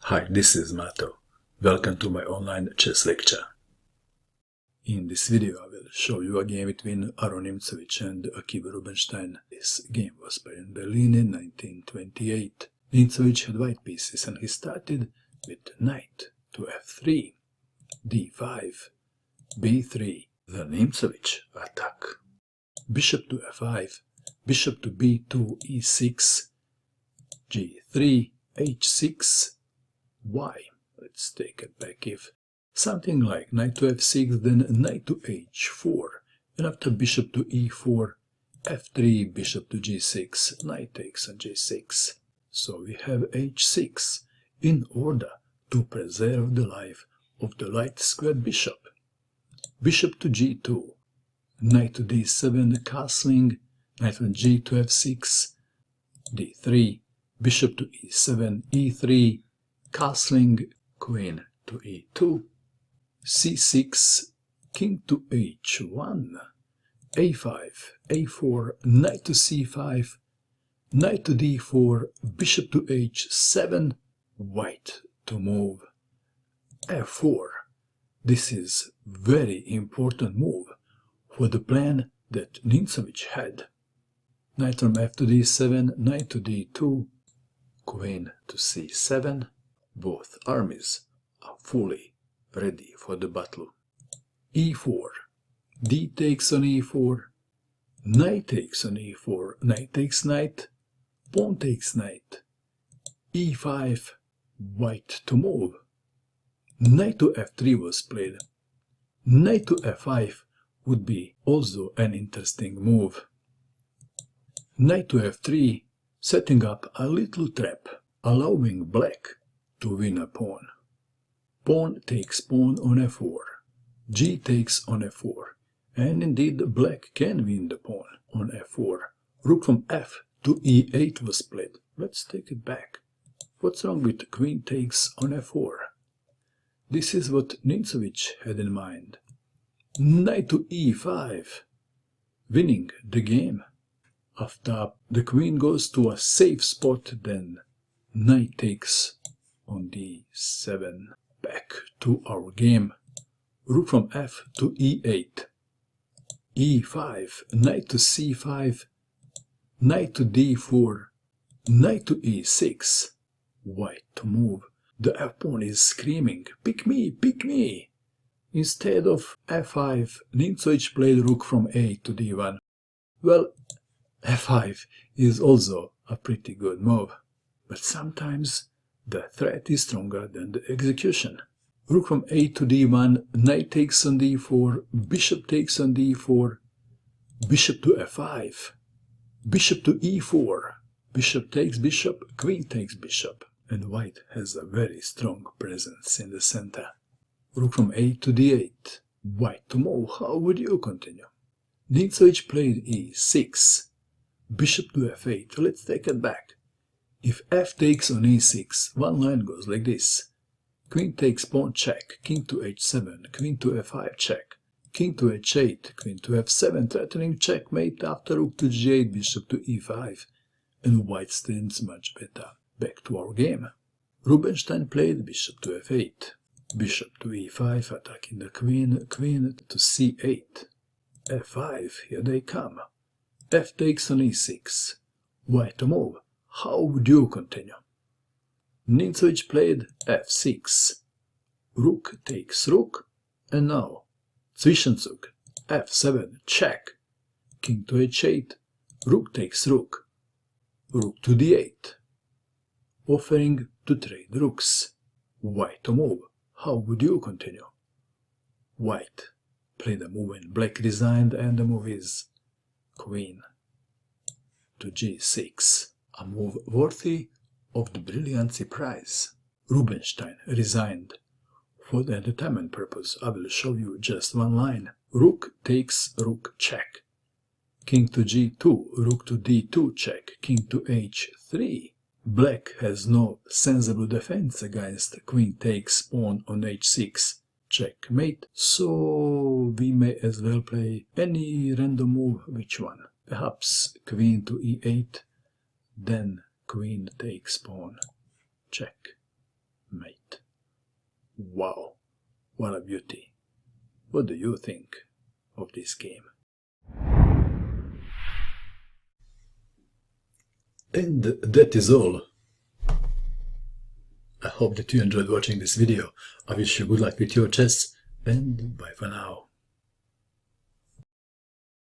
Hi, this is Mato. Welcome to my online chess lecture. In this video I will show you a game between Aron Nimzowitsch and Akiba Rubinstein. This game was played in Berlin in 1928. Nimzowitsch had white pieces and he started with knight to f3, d5, b3. The Nimzowitsch attack. Bishop to f5, bishop to b2, e6, g3, h6, y. Let's take it back. If something like knight to f6, then knight to h4, and after bishop to e4, f3, bishop to g6, knight takes on g6. So we have h6 in order to preserve the life of the light squared bishop. Bishop to g2, knight to d7, castling, knight from g to f6, d3, bishop to e7, e3, castling, queen to e2, c6, king to h1, a5, a4, knight to c5, knight to d4, bishop to h7, white to move, f4. This is very important move for the plan that Nimzowitsch had. Knight from f to d7, knight to d2, queen to c7. Both armies are fully ready for the battle. e4, d takes on e4, knight takes on e4, knight takes knight, pawn takes knight, e5, white to move. Knight to f3 was played. Knight to f5 would be also an interesting move. Knight to f3, setting up a little trap, allowing black to win a pawn. Pawn takes pawn on f4, g takes on f4, and indeed black can win the pawn on f4. Rook from f to e8 was played. Let's take it back. What's wrong with queen takes on f4? This is what Nimzowitsch had in mind. Knight to e5, winning the game. After the queen goes to a safe spot, then knight takes on d7. Back to our game. Rook from f to e8, e5, knight to c5, knight to d4, knight to e6, white to move. The f-pawn is screaming, pick me, pick me. Instead of f5, Nimzowitsch played rook from a to d1. Well, f5 is also a pretty good move, but sometimes the threat is stronger than the execution. Rook from a to d1, knight takes on d4, bishop takes on d4, bishop to f5, bishop to e4, bishop takes bishop, queen takes bishop, and white has a very strong presence in the center. Rook from a to d8, white to move. How would you continue? Nimzowitsch played e6, bishop to f8. Let's take it back. If f takes on e6, one line goes like this. Queen takes pawn check, king to h7, queen to f5 check, king to h8, queen to f7, threatening checkmate after rook to g8, bishop to e5, and white stands much better. Back to our game. Rubinstein played bishop to f8, bishop to e5, attacking the queen, queen to c8, f5, here they come. F takes on e6, white to move. How would you continue? Nimzowitsch played f6, rook takes rook, and now Zwischenzug, f7, check, king to h8, rook takes rook, rook to d8, offering to trade rooks, white to move. How would you continue? White played a move and black resigned, and the move is queen to g6. A move worthy of the Brilliancy Prize. Rubinstein resigned. For the entertainment purpose, I will show you just one line. Rook takes rook check. King to g2, rook to d2 check, king to h3. Black has no sensible defense against queen takes pawn on h6. Checkmate, so we may as well play any random move. Which one? Perhaps queen to e8. Then queen takes pawn, check. mate. Wow, what a beauty. What do you think of this game? And that is all. I hope that you enjoyed watching this video. I wish you good luck with your chess, and bye for now.